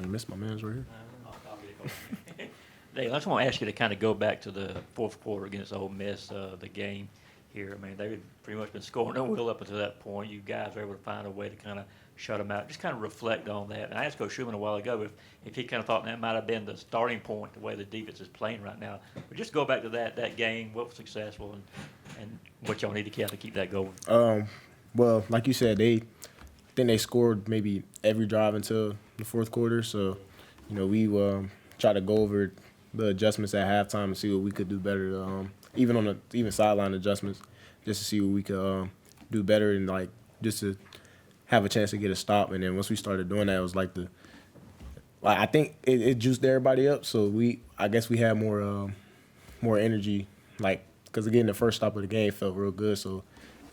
you missed my man's right here. I'll get it. Dave, I just want to ask you to kind of go back to the fourth quarter against Ole Miss, the game here. I mean, they've pretty much been scoring no will up until that point. You guys were able to find a way to kind of shut them out. Just kind of reflect on that. And I asked Coach Schumann a while ago if he kind of thought that might have been the starting point, the way the defense is playing right now. But just go back to that game, what was successful, and what y'all need to keep that going. Well, like you said, I think they scored maybe every drive until the fourth quarter. So, we tried to go over the adjustments at halftime and see what we could do better. Even sideline adjustments, just to see what we could do better and just to have a chance to get a stop. And then once we started doing that, it was I think it juiced everybody up. So I guess we had more energy, because again the first stop of the game felt real good. So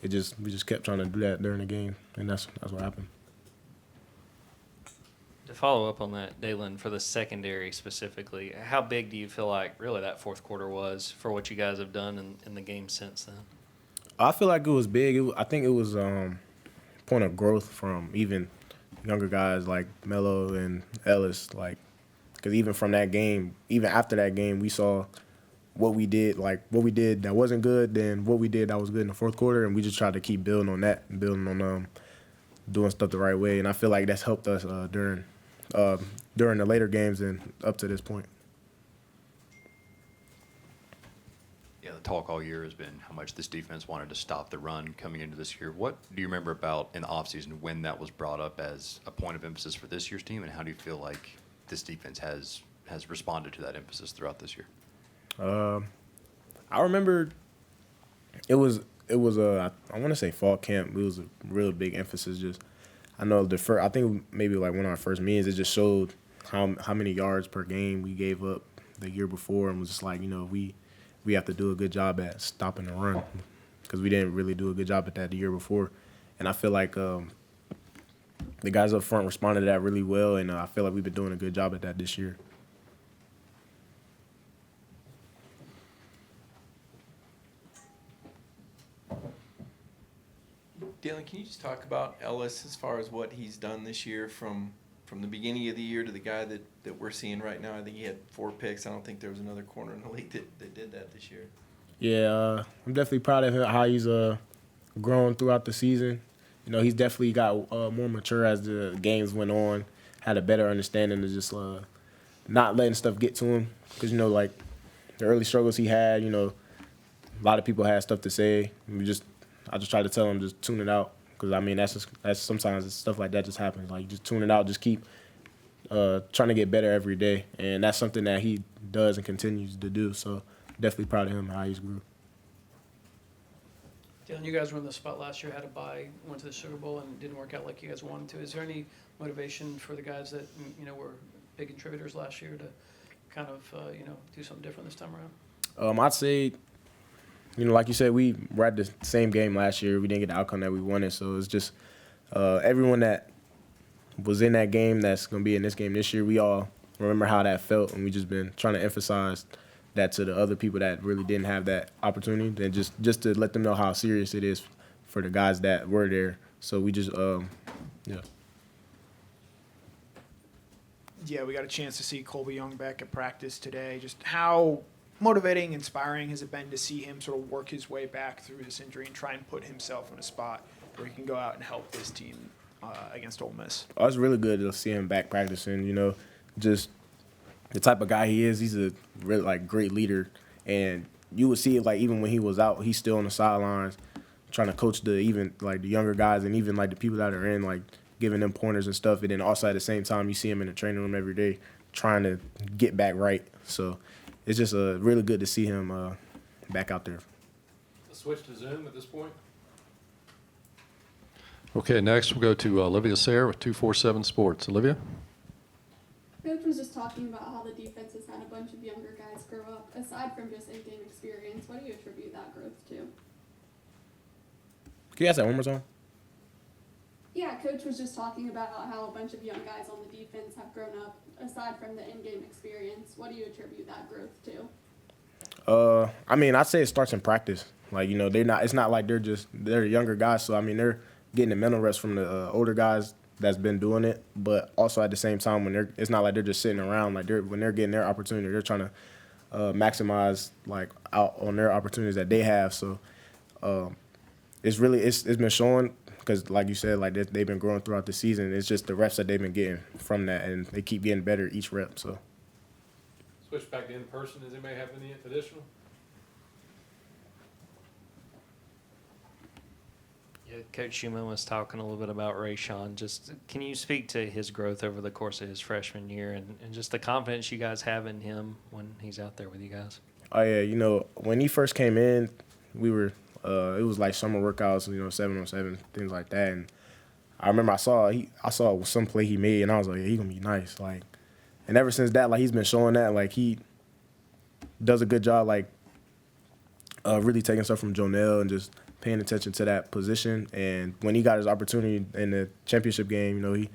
we just kept trying to do that during the game, and that's what happened. To follow up on that, Daylen, for the secondary specifically, how big do you feel like really that fourth quarter was for what you guys have done in the game since then? I feel like it was big. I think it was point of growth from even younger guys like Melo and Ellis. Because even from that game, even after that game, we saw what we did that wasn't good, then what we did that was good in the fourth quarter, and we just tried to keep building on that and building on doing stuff the right way. And I feel like that's helped us during the later games and up to this point. Yeah, the talk all year has been how much this defense wanted to stop the run coming into this year. What do you remember about in the offseason when that was brought up as a point of emphasis for this year's team, and how do you feel like this defense has responded to that emphasis throughout this year? I remember it was I want to say fall camp. It was a real big emphasis. Just I know I think maybe one of our first meetings, it just showed how many yards per game we gave up the year before, and was just we have to do a good job at stopping the run, because we didn't really do a good job at that the year before. And I feel like the guys up front responded to that really well, and I feel like we've been doing a good job at that this year. Daylen, can you just talk about Ellis as far as what he's done this year from the beginning of the year to the guy that we're seeing right now? I think he had 4 picks. I don't think there was another corner in the league that did that this year. Yeah, I'm definitely proud of him, how he's grown throughout the season. He's definitely got more mature as the games went on, had a better understanding of just not letting stuff get to him. Because, the early struggles he had, a lot of people had stuff to say. I just try to tell him just tune it out, because that's sometimes it's stuff like that just happens. Just tune it out, just keep trying to get better every day, and that's something that he does and continues to do. So definitely proud of him, how he's grew. Daylen, you guys were in the spot last year, had a bye, went to the Sugar Bowl, and it didn't work out like you guys wanted to. Is there any motivation for the guys that were big contributors last year to kind of do something different this time around? I'd say, like you said, we were at the same game last year. We didn't get the outcome that we wanted, so it's just everyone that was in that game that's going to be in this game this year, we all remember how that felt, and we just been trying to emphasize that to the other people that really didn't have that opportunity, and just to let them know how serious it is for the guys that were there. So we just, yeah. Yeah, we got a chance to see Colby Young back at practice today. Just how motivating, inspiring has it been to see him sort of work his way back through this injury and try and put himself in a spot where he can go out and help this team against Ole Miss? Oh, it's really good to see him back practicing, just the type of guy he is. He's a really, great leader, and you would see it, even when he was out, he's still on the sidelines trying to coach the younger guys, and even, the people that are in, giving them pointers and stuff. And then also at the same time, you see him in the training room every day trying to get back right. So it's just really good to see him back out there. Let's switch to Zoom at this point. Okay, next we'll go to Olivia Sayre with 247 Sports. Olivia? Coach was just talking about how the defense has had a bunch of younger guys grow up. Aside from just in-game experience, what do you attribute that growth to? Can you ask that one more time? Yeah, Coach was just talking about how a bunch of young guys on the defense have grown up. Aside from the in-game experience, what do you attribute that growth to? I'd say it starts in practice. They're not. It's not like they're younger guys. So they're getting the mental reps from the older guys that's been doing it. But also at the same time, it's not like they're just sitting around. Like when they're getting their opportunity, they're trying to maximize like out on their opportunities that they have. So it's been showing because like you said, like they've been growing throughout the season. It's just the reps that they've been getting from that, and they keep getting better each rep. So Switch back to in person. Does anybody have any additional? Yeah, Coach Schumann was talking a little bit about Rayshon. Just can you speak to his growth over the course of his freshman year and just the confidence you guys have in him when he's out there with you guys? oh yeah, when he first came in, we were it was like summer workouts, 7-on-7, things like that. And I remember I saw some play he made, and I was like, yeah, he gonna be nice. Like, and ever since that, like he's been showing that, like he does a good job, like really taking stuff from Jonell and just paying attention to that position. And when he got his opportunity in the championship game, he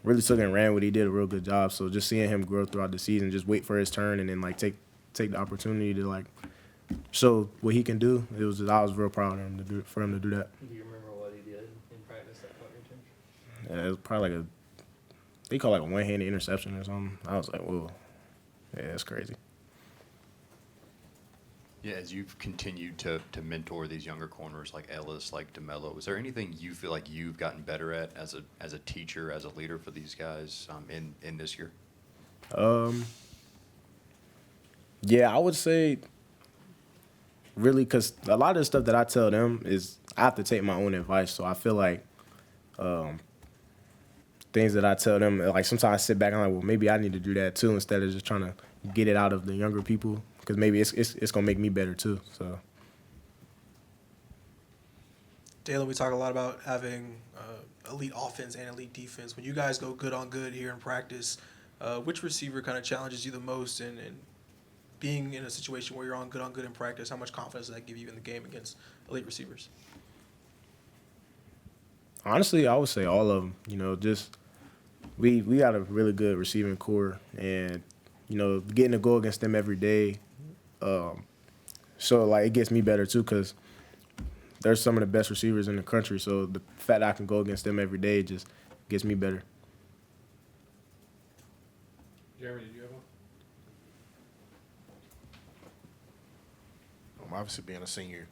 really took it and ran with it. He did a real good job. So just seeing him grow throughout the season, just wait for his turn and then like take the opportunity to like show what he can do. I was real proud of him to do that. Do you remember what he did in practice that caught your attention? Yeah, it was probably they call it like a one-handed interception or something. I was like, whoa, yeah, that's crazy. Yeah, as you've continued to mentor these younger corners like Ellis, like DeMello, is there anything you feel like you've gotten better at as a teacher, as a leader for these guys in this year? Yeah, I would say really because a lot of the stuff that I tell them is I have to take my own advice. So I feel like things that I tell them, like sometimes I sit back and I'm like, well, maybe I need to do that too instead of just trying to get it out of the younger people. Because maybe it's gonna make me better too. So, Daylen, we talk a lot about having elite offense and elite defense. When you guys go good on good here in practice, which receiver kind of challenges you the most? And being in a situation where you're on good in practice, how much confidence does that give you in the game against elite receivers? honestly, I would say all of them. Just we got a really good receiving core, and getting to go against them every day. So like it gets me better too, because they're some of the best receivers in the country. So the fact that I can go against them every day just gets me better. Jeremy, did you have one? Obviously, being a senior,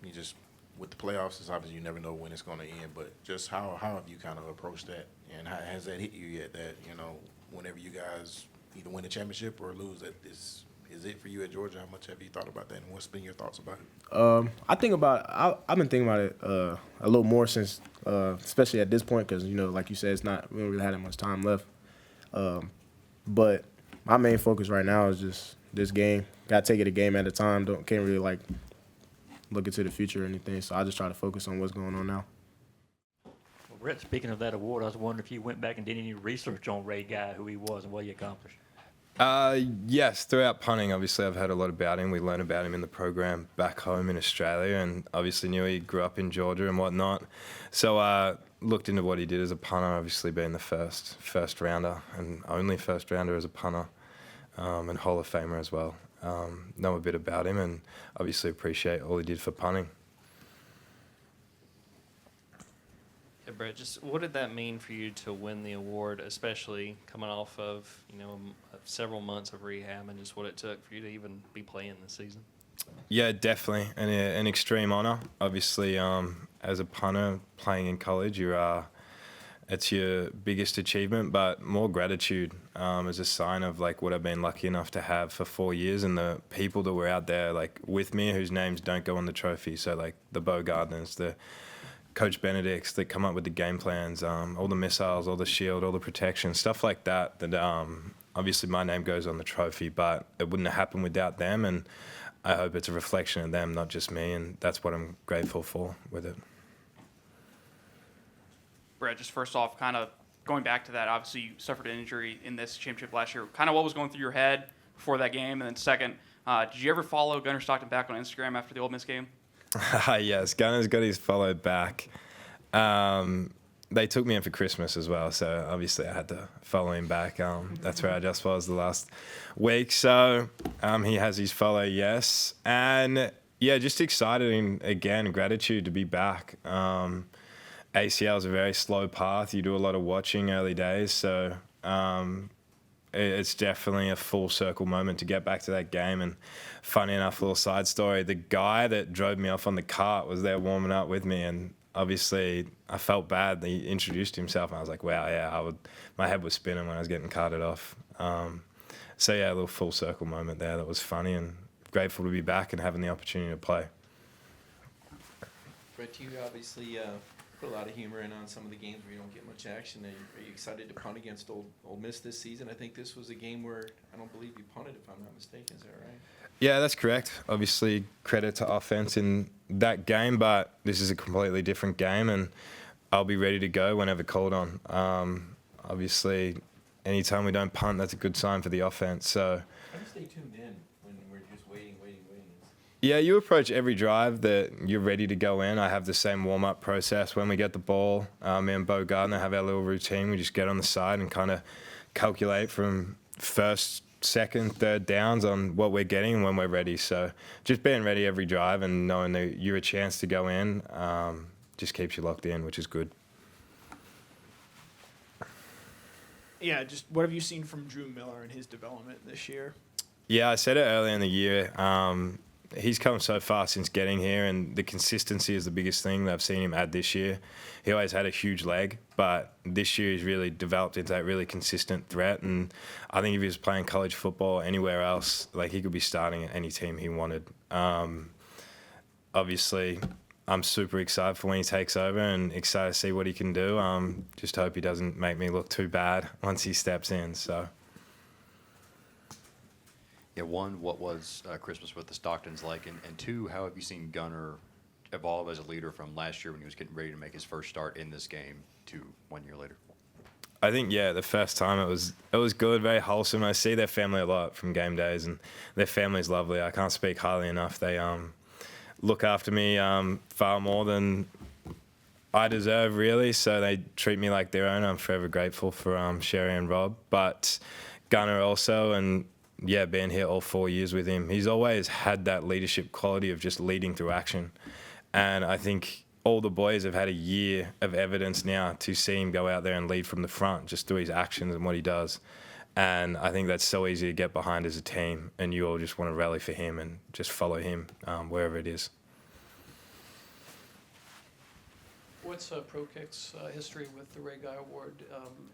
you just with the playoffs, it's obviously you never know when it's going to end. But just how have you kind of approached that, and how has that hit you yet? That whenever you guys either win the championship or lose, that is it for you at Georgia? How much have you thought about that, and what's been your thoughts about it? I've been thinking about it a little more since, especially at this point, because like you said, we don't really have that much time left. But my main focus right now is just this game. Got to take it a game at a time. Can't really like look into the future or anything. So I just try to focus on what's going on now. Well, Brett, speaking of that award, I was wondering if you went back and did any research on Ray Guy, who he was, and what he accomplished. Yes, throughout punting, obviously I've heard a lot about him. We learned about him in the program back home in Australia, and obviously knew he grew up in Georgia and whatnot. So I looked into what he did as a punter, obviously being the first rounder and only first rounder as a punter, and Hall of Famer as well. Know a bit about him and obviously appreciate all he did for punting. Yeah, Brett, just what did that mean for you to win the award, especially coming off of several months of rehab, and just what it took for you to even be playing this season? Yeah, definitely an extreme honour. Obviously, as a punter playing in college, it's your biggest achievement, but more gratitude as a sign of like what I've been lucky enough to have for 4 years, and the people that were out there like with me whose names don't go on the trophy. So like the Bo Gardners, the Coach Benedicts that come up with the game plans, all the missiles, all the shield, all the protection, stuff like that. That obviously my name goes on the trophy, but it wouldn't have happened without them. And I hope it's a reflection of them, not just me. And that's what I'm grateful for with it. Brett, just first off, kind of going back to that, obviously you suffered an injury in this championship last year. Kind of what was going through your head before that game? And then second, did you ever follow Gunnar Stockton back on Instagram after the Ole Miss game? Yes, Gunner's got his follow back. They took me in for Christmas as well, so obviously I had to follow him back. That's where I just was the last week. So he has his follow, yes. And, yeah, just excited and, again, gratitude to be back. ACL is a very slow path. You do a lot of watching early days, so it's definitely a full circle moment to get back to that game. And funny enough, little side story, the guy that drove me off on the cart was there warming up with me, and obviously I felt bad. He introduced himself, and I was like, wow, yeah, my head was spinning when I was getting carted off. So yeah, a little full circle moment there that was funny, and grateful to be back and having the opportunity to play. Brett, you obviously put a lot of humor in on some of the games where you don't get much action. Are you excited to punt against Ole Miss this season? I think this was a game where I don't believe you punted, if I'm not mistaken. Is that right? Yeah, that's correct. Obviously, credit to offense in that game, but this is a completely different game, and I'll be ready to go whenever called on. Obviously, anytime we don't punt, that's a good sign for the offense. So, How do you stay tuned in when we're just waiting? yeah, you approach every drive that you're ready to go in. I have the same warm-up process. When we get the ball, me and Bo Gardner have our little routine. We just get on the side and kind of calculate from first, second, third downs on what we're getting and when we're ready. So just being ready every drive and knowing that you're a chance to go in just keeps you locked in, which is good. Yeah, just what have you seen from Drew Miller and his development this year? Yeah, I said it earlier in the year. He's come so far since getting here, and the consistency is the biggest thing that I've seen him add this year. He always had a huge leg, but this year he's really developed into that really consistent threat. And I think if he was playing college football anywhere else, like he could be starting at any team he wanted. Obviously, I'm super excited for when he takes over and excited to see what he can do. Just hope he doesn't make me look too bad once he steps in. So. Yeah, one, what was Christmas with the Stocktons like? And two, how have you seen Gunner evolve as a leader from last year when he was getting ready to make his first start in this game to 1 year later? I think, yeah, the first time it was good, very wholesome. I see their family a lot from game days, and their family's lovely. I can't speak highly enough. They look after me far more than I deserve, really, so they treat me like their own. I'm forever grateful for Sherry and Rob. But Gunner also, and yeah, being here all 4 years with him, he's always had that leadership quality of just leading through action. And I think all the boys have had a year of evidence now to see him go out there and lead from the front just through his actions and what he does. And I think that's so easy to get behind as a team, and you all just want to rally for him and just follow him wherever it is. What's Pro Kick's history with the Ray Guy Award,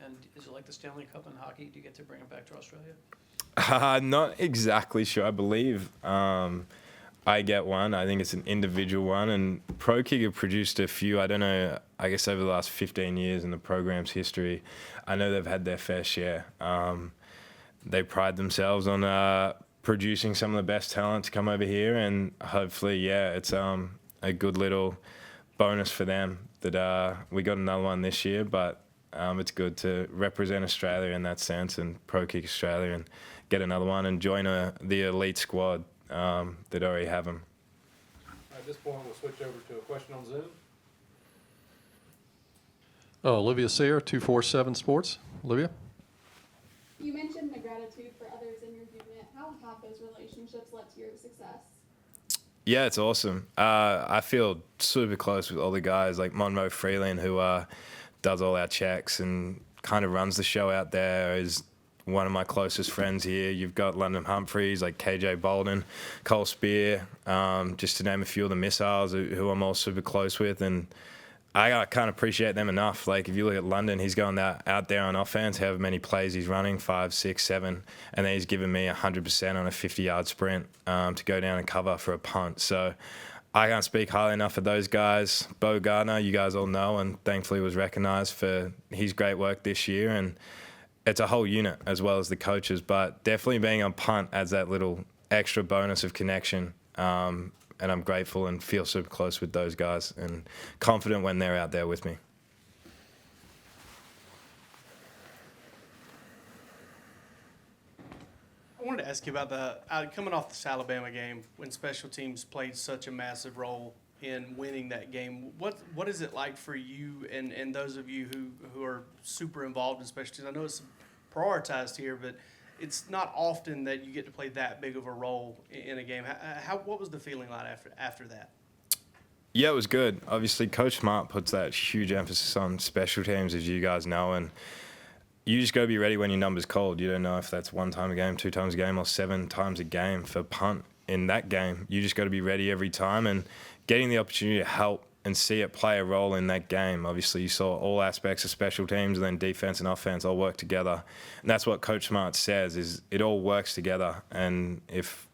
and is it like the Stanley Cup in hockey? Do you get to bring it back to Australia? Not exactly sure. I believe I get one. I think it's an individual one. And Pro Kick have produced a few, I don't know, I guess over the last 15 years in the program's history. I know they've had their fair share. They pride themselves on producing some of the best talent to come over here. And hopefully, yeah, it's a good little bonus for them that we got another one this year. But it's good to represent Australia in that sense, and Pro Kick Australia, and get another one and join the elite squad that already have them. At this point, we'll switch over to a question on Zoom. Olivia Sayre, 247 Sports. Olivia? You mentioned the gratitude for others in your unit. How have those relationships led to your success? Yeah, it's awesome. I feel super close with all the guys, like Monroe Freeland, who does all our checks and kind of runs the show out there, is one of my closest friends here. You've got London Humphreys, like KJ Bolden, Cole Spear, just to name a few of the missiles who I'm all super close with. And I can't appreciate them enough. Like, if you look at London, he's going out there on offense, however many plays he's running, 5, 6, 7, and then he's given me 100% on a 50-yard sprint to go down and cover for a punt. So I can't speak highly enough of those guys. Bo Gardner, you guys all know, and thankfully was recognised for his great work this year. And it's a whole unit as well as the coaches, but definitely being on punt adds that little extra bonus of connection. And I'm grateful and feel super close with those guys and confident when they're out there with me. I wanted to ask you about the coming off this Alabama game when special teams played such a massive role in winning that game. What is it like for you and those of you who are super involved in special teams? I know it's prioritized here, but it's not often that you get to play that big of a role in a game. What was the feeling like after that? Yeah, it was good. Obviously, Coach Smart puts that huge emphasis on special teams, as you guys know, and you just got to be ready when your number's called. You don't know if that's 1 time a game, 2 times a game, or 7 times a game for punt in that game. You just got to be ready every time, and getting the opportunity to help and see it play a role in that game. Obviously, you saw all aspects of special teams, and then defense and offense all work together. And that's what Coach Smart says, is it all works together. And if,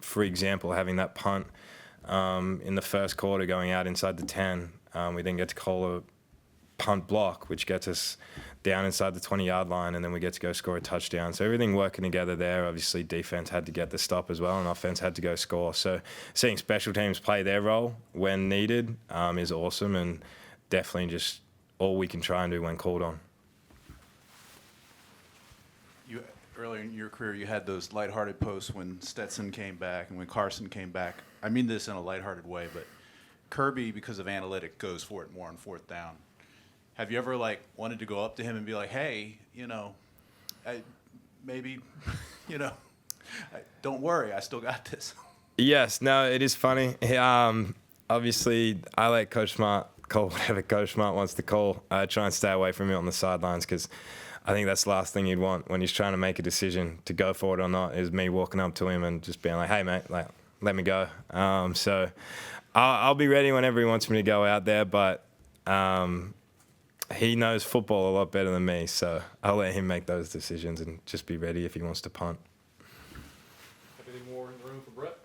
for example, having that punt in the first quarter going out inside the 10, we then get to call a punt block, which gets us down inside the 20-yard line, and then we get to go score a touchdown. So everything working together there. Obviously, defense had to get the stop as well, and offense had to go score. So seeing special teams play their role when needed is awesome, and definitely just all we can try and do when called on. You earlier in your career, you had those lighthearted posts when Stetson came back and when Carson came back. I mean this in a lighthearted way, but Kirby, because of analytic, goes for it more on 4th down. Have you ever wanted to go up to him and be like, hey, maybe, don't worry, I still got this? Yes, no, it is funny. Obviously, I let Coach Smart call whatever Coach Smart wants to call. I try and stay away from him on the sidelines because I think that's the last thing you'd want when he's trying to make a decision to go for it or not, is me walking up to him and just being like, hey, mate, let me go. So I'll be ready whenever he wants me to go out there, but he knows football a lot better than me, so I'll let him make those decisions and just be ready if he wants to punt. Have any more in the room for Brett?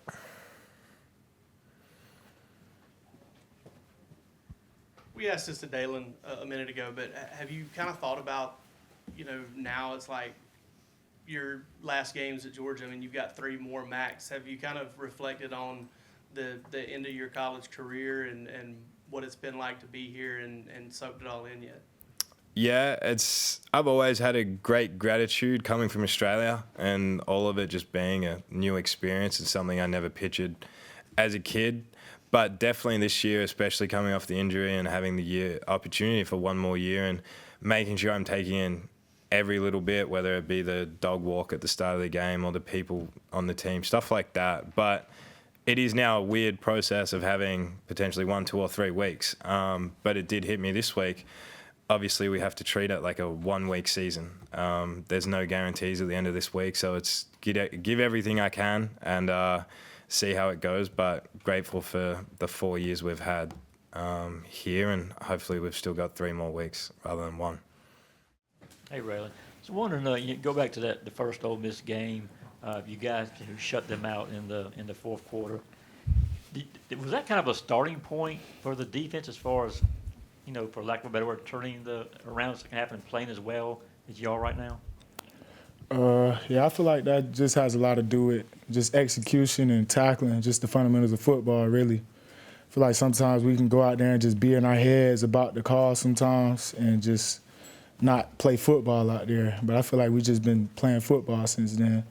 We asked this to Daylen a minute ago, but have you kind of thought about, now it's like your last games at Georgia, I mean, you've got 3 more max. Have you kind of reflected on the end of your college career and what it's been like to be here and soaked it all in yet? Yeah, I've always had a great gratitude coming from Australia, and all of it just being a new experience and something I never pictured as a kid. But definitely this year, especially coming off the injury and having the opportunity for 1 more year and making sure I'm taking in every little bit, whether it be the dog walk at the start of the game or the people on the team, stuff like that. But it is now a weird process of having potentially 1, 2, or 3 weeks. But it did hit me this week. Obviously, we have to treat it like a 1-week season. There's no guarantees at the end of this week, so it's give everything I can and see how it goes. But grateful for the 4 years we've had here, and hopefully we've still got 3 more weeks rather than 1. Hey, Raylen. So wondering, you go back to the first Ole Miss game. You guys shut them out in the 4th quarter. Was that kind of a starting point for the defense as far as, for lack of a better word, turning around the second half and playing as well as you are right now? Yeah, I feel like that just has a lot to do with just execution and tackling, just the fundamentals of football, really. I feel like sometimes we can go out there and just be in our heads about the call sometimes and just not play football out there. But I feel like we've just been playing football since then.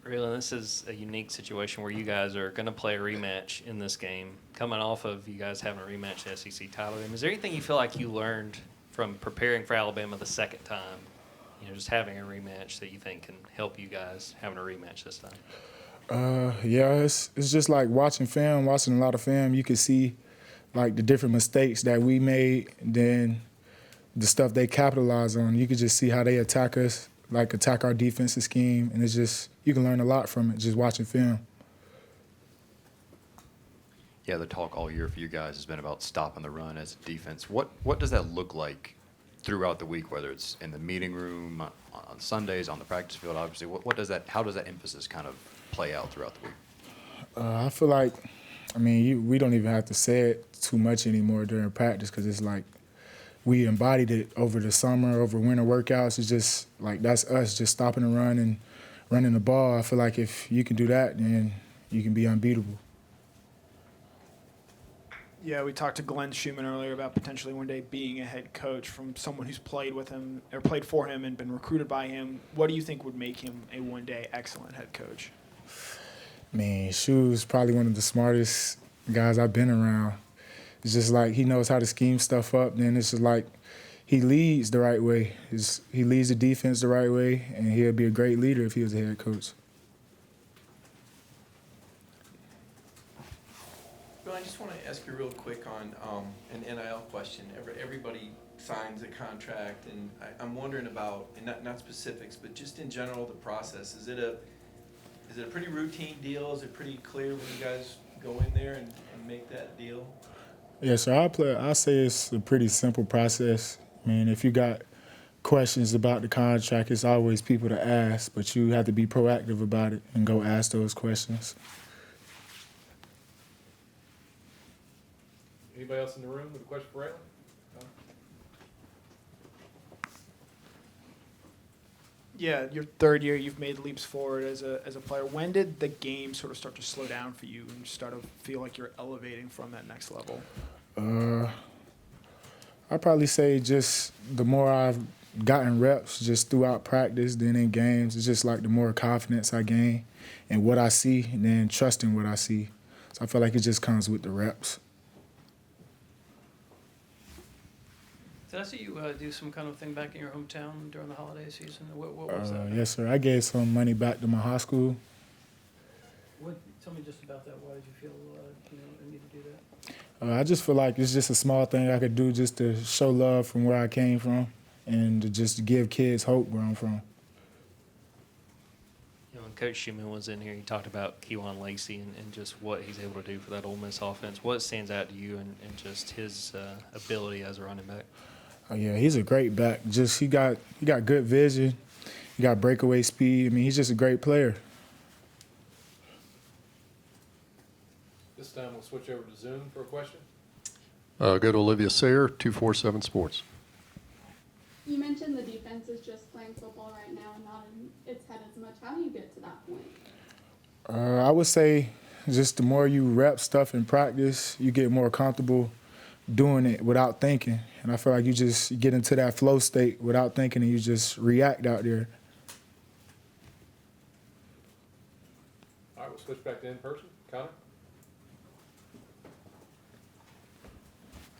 Raylen, this is a unique situation where you guys are going to play a rematch in this game, coming off of you guys having a rematch the SEC title game. Is there anything you feel like you learned from preparing for Alabama the second time, just having a rematch that you think can help you guys having a rematch this time? Yeah, it's just like watching a lot of film. You can see like the different mistakes that we made, then the stuff they capitalize on. You could just see how they attack us, attack our defensive scheme, and it's just, you can learn a lot from it just watching film. Yeah, the talk all year for you guys has been about stopping the run as a defense. What does that look like throughout the week, whether it's in the meeting room, on Sundays, on the practice field, obviously? How does that emphasis kind of play out throughout the week? I feel like, we don't even have to say it too much anymore during practice because it's like we embodied it over the summer, over winter workouts. It's just like that's us just stopping the run and running the ball. I feel like if you can do that, then you can be unbeatable. Yeah, we talked to Glenn Schumann earlier about potentially one day being a head coach from someone who's played with him or played for him and been recruited by him. What do you think would make him a one-day excellent head coach? Shu's probably one of the smartest guys I've been around. It's just like he knows how to scheme stuff up. Then it's just like he leads the right way. He leads the defense the right way, and he'll be a great leader if he was a head coach. ask you real quick on an NIL question. Everybody signs a contract, and I'm wondering about, and not specifics, but just in general, the process. Is it a pretty routine deal? Is it pretty clear when you guys go in there and make that deal? Yeah, so I say it's a pretty simple process. I mean, if you got questions about the contract, it's always people to ask, but you have to be proactive about it and go ask those questions. Anybody else in the room with a question for Raylen? Yeah, your third year, you've made leaps forward as a player. When did the game sort of start to slow down for you and start to feel like you're elevating from that next level? I'd probably say just the more I've gotten reps just throughout practice, then in games, it's just like the more confidence I gain in what I see and then trusting what I see. So I feel like it just comes with the reps. Did I see you do some kind of thing back in your hometown during the holiday season? What was that? Yes, sir. I gave some money back to my high school. Tell me just about that. Why did you feel a need to do that? I just feel like it's just a small thing I could do just to show love from where I came from and to just give kids hope where I'm from. You know, when Coach Schumann was in here, he talked about Kewan Lacey and just what he's able to do for that Ole Miss offense. What stands out to you and just his ability as a running back? Oh yeah, he's a great back. Just he got good vision. He got breakaway speed. I mean, he's just a great player. This time we'll switch over to Zoom for a question. Go to Olivia Sayre, 247 Sports. You mentioned the defense is just playing football right now and not in its head as much. How do you get to that point? I would say just the more you rep stuff in practice, you get more comfortable doing it without thinking. And I feel like you just get into that flow state without thinking and you just react out there. All right, we'll switch back to in-person. Connor?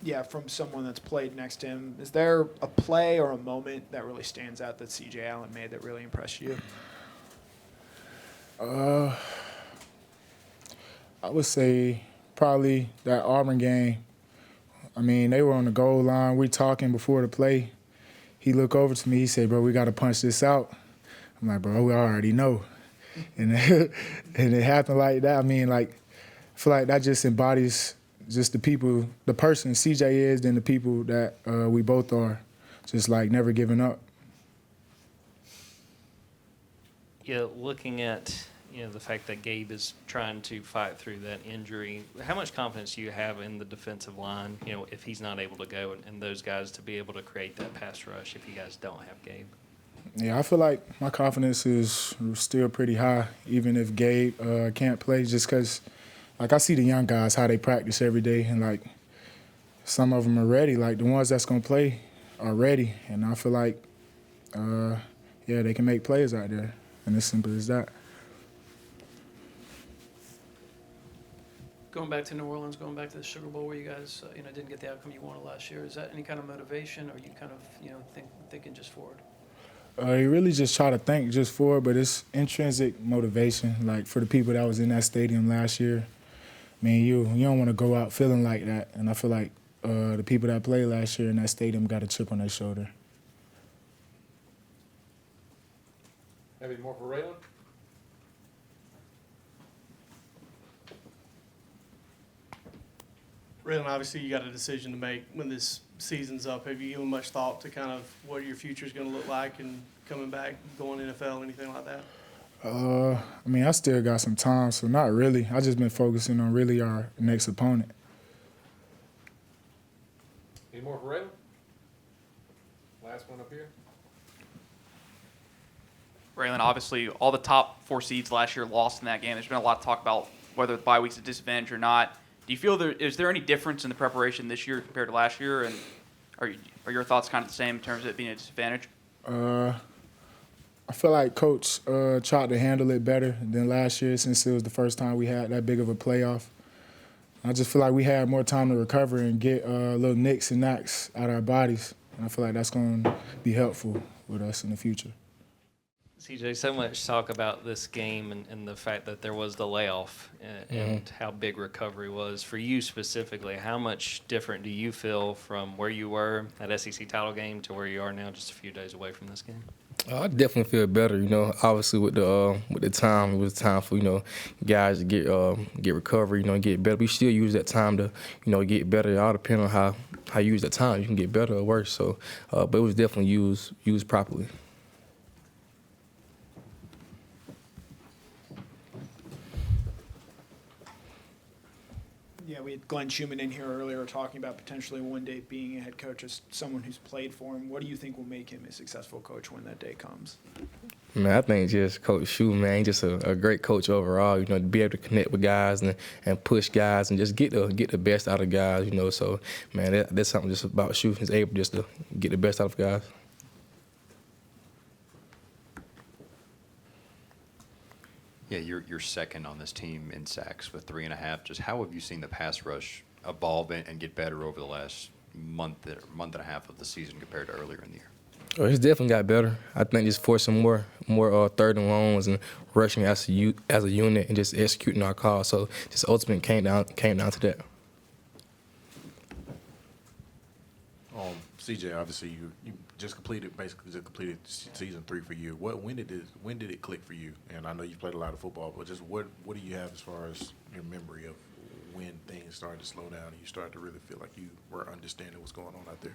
Yeah, from someone that's played next to him, is there a play or a moment that really stands out that C.J. Allen made that really impressed you? I would say probably that Auburn game. I mean, they were on the goal line. We talking before the play. He looked over to me. He said, "Bro, we got to punch this out." I'm like, "Bro, we already know." And and it happened like that. I mean, like, I feel like that just embodies just the people, the person CJ is, than the people that we both are. Just like never giving up. Yeah, looking at the fact that Gabe is trying to fight through that injury, how much confidence do you have in the defensive line, if he's not able to go and those guys to be able to create that pass rush if you guys don't have Gabe? Yeah, I feel like my confidence is still pretty high, even if Gabe can't play, just because, like, I see the young guys, how they practice every day, and, like, some of them are ready. Like, the ones that's going to play are ready, and I feel like, yeah, they can make plays out there, and as simple as that. Going back to New Orleans, going back to the Sugar Bowl where you guys didn't get the outcome you wanted last year, is that any kind of motivation, or are you kind of thinking just forward? You really just try to think just for it, but it's intrinsic motivation. Like, for the people that was in that stadium last year, I mean, you don't want to go out feeling like that. And I feel like the people that played last year in that stadium got a chip on their shoulder. Maybe more for Raylen? Raylen, obviously you got a decision to make when this season's up. Have you given much thought to kind of what your future is going to look like and coming back, going NFL, anything like that? I mean, I still got some time, so not really. I just been focusing on really our next opponent. Any more for Raylen? Last one up here. Raylen, obviously all the top 4 seeds last year lost in that game. There's been a lot of talk about whether the bye week's a disadvantage or not. Do you feel is there any difference in the preparation this year compared to last year, and are your thoughts kind of the same in terms of it being a disadvantage? I feel like Coach tried to handle it better than last year since it was the first time we had that big of a playoff. I just feel like we had more time to recover and get little nicks and knacks out of our bodies, and I feel like that's going to be helpful with us in the future. CJ, so much talk about this game and the fact that there was the layoff and how big recovery was. For you specifically, how much different do you feel from where you were at SEC title game to where you are now just a few days away from this game? I definitely feel better, obviously with the time, it was time for, guys to get recovery, get better. We still use that time to, get better. It all depends on how you use that time. You can get better or worse. So, but it was definitely used properly. Yeah, we had Glenn Schumann in here earlier talking about potentially one day being a head coach as someone who's played for him. What do you think will make him a successful coach when that day comes? Man, I think just Coach Shu, man, just a great coach overall, to be able to connect with guys and push guys and just get the best out of guys, So, man, that's something just about Shu. He's able just to get the best out of guys. Yeah, you're second on this team in sacks with 3.5. Just how have you seen the pass rush evolve and get better over the last month and a half of the season compared to earlier in the year? Oh, it's definitely got better. I think just forcing more third and longs and rushing as a unit and just executing our calls. So just ultimately came down to that. CJ, obviously you just completed season 3 for you. When did it click for you? And I know you played a lot of football, but just what do you have as far as your memory of when things started to slow down and you started to really feel like you were understanding what's going on out there?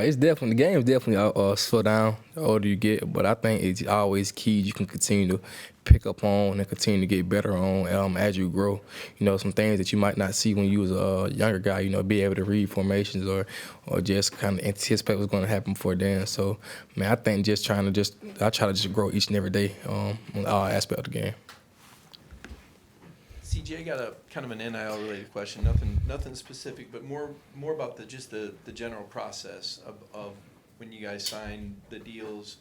It's definitely, the game's definitely slow down the older you get, but I think it's always key you can continue to pick up on and continue to get better on as you grow. Some things that you might not see when you was a younger guy, be able to read formations or just kind of anticipate what's going to happen before then. So, man, I think I try to just grow each and every day on all aspects of the game. CJ, got a kind of an NIL related question. Nothing specific, but more about the general process of when you guys sign the deals.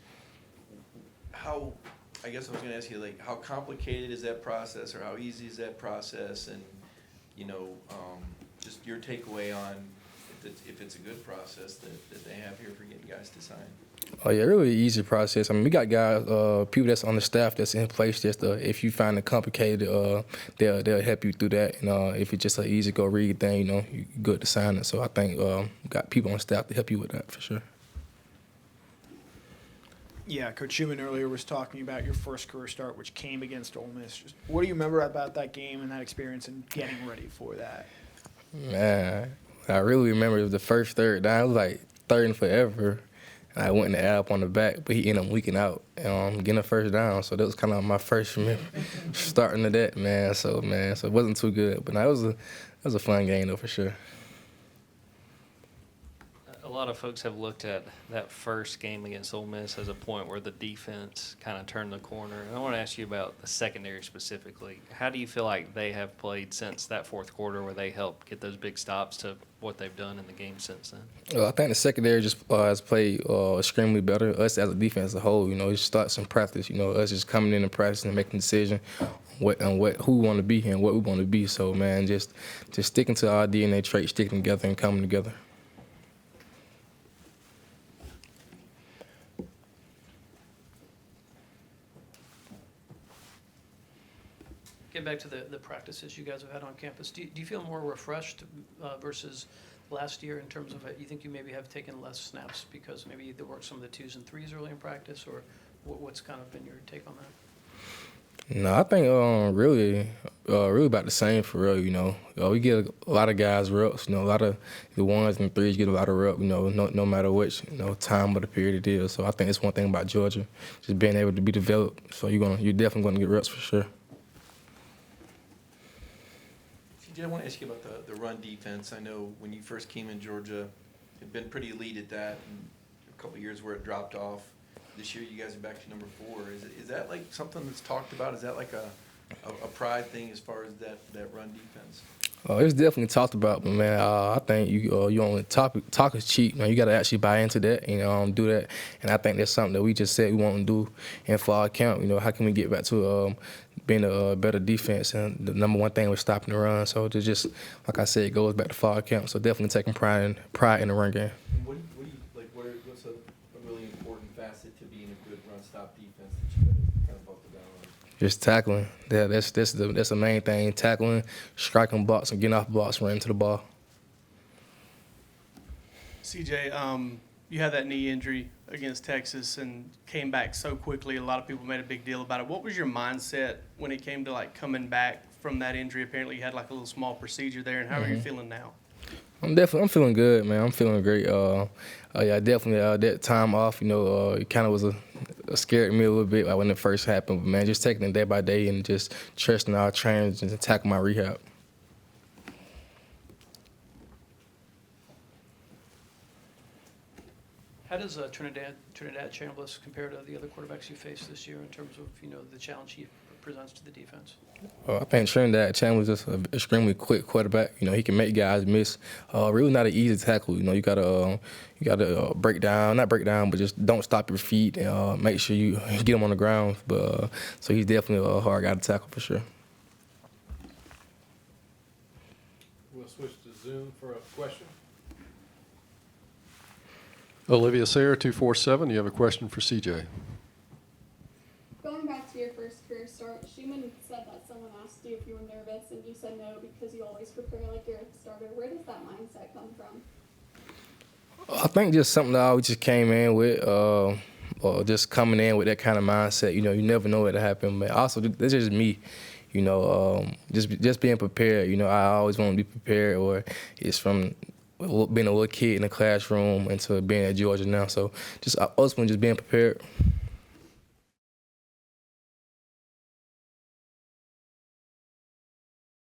I guess I was going to ask you, how complicated is that process, or how easy is that process, and just your takeaway on if it's a good process that they have here for getting guys to sign. Oh yeah, really easy process. I mean, we got guys, people that's on the staff that's in place. Just if you find it complicated, they'll help you through that. If it's just an easy go read thing, you're good to sign it. So I think we got people on staff to help you with that for sure. Yeah, Coach Schumann earlier was talking about your first career start, which came against Ole Miss. Just what do you remember about that game and that experience and getting ready for that? Man, I really remember it was the first third down. It was like third and forever. And I went in the app on the back, but he ended up leaking out and getting a first down. So that was kind of my first starting to that, man. So it wasn't too good. But no, it was a fun game, though, for sure. A lot of folks have looked at that first game against Ole Miss as a point where the defense kind of turned the corner. And I want to ask you about the secondary specifically. How do you feel like they have played since that fourth quarter where they helped get those big stops to what they've done in the game since then? I think the secondary just has played extremely better. Us as a defense as a whole, it starts in practice. Us just coming in and practicing and making a decision who we want to be and what we want to be. So, man, just sticking to our DNA trait, sticking together and coming together. Get back to the practices you guys have had on campus. Do you feel more refreshed versus last year in terms of you think you maybe have taken less snaps because maybe there were some of the 2s and 3s early in practice, or what's kind of been your take on that? No, I think really about the same for real. We get a lot of guys reps. A lot of the 1s and 3s get a lot of reps. No matter which time of the period it is. So I think it's one thing about Georgia, just being able to be developed. So you're definitely going to get reps for sure. I want to ask you about the run defense. I know when you first came in Georgia, you've been pretty elite at that, and a couple of years where it dropped off. This year, you guys are back to number 4. Is that like something that's talked about? Is that like a pride thing as far as that run defense? It's definitely talked about, but man, I think you only talk is cheap. You got to actually buy into that, do that. And I think that's something that we just said we want to do in fall camp. How can we get back to being a better defense? And the number one thing was stopping the run. So to just, like I said, it goes back to fall camp. So definitely taking pride in the run game. What's a really important Just tackling. That's the main thing. Tackling, striking blocks, and getting off blocks, running to the ball. CJ, you had that knee injury against Texas and came back so quickly. A lot of people made a big deal about it. What was your mindset when it came to like coming back from that injury? Apparently, you had like a little small procedure there. And how are you feeling now? I'm feeling good, man. I'm feeling great. Yeah, definitely that time off, it kind of was a scared me a little bit when it first happened. But man, just taking it day by day and just trusting our trainers and tackling my rehab. How does Trinidad Chambliss compare to the other quarterbacks you faced this year in terms of the challenge he presents to the defense? I think Trinidad Chambliss is just an extremely quick quarterback. He can make guys miss. Really not an easy tackle. You gotta not break down, but just don't stop your feet and make sure you get him on the ground. But so he's definitely a hard guy to tackle for sure. We'll switch to Zoom for a question. Olivia Sayre, 247. You have a question for CJ. Going back to your first career start, Schumann said that someone asked you if you were nervous, and you said no because you always prepare like you're a starter. Where does that mindset come from? I think just something that I just came in with, or just coming in with that kind of mindset. You never know what'll happen. But also, this is just me. Just being prepared. I always want to be prepared, or it's from being a little kid in the classroom into being at Georgia now. So just ultimately just being prepared.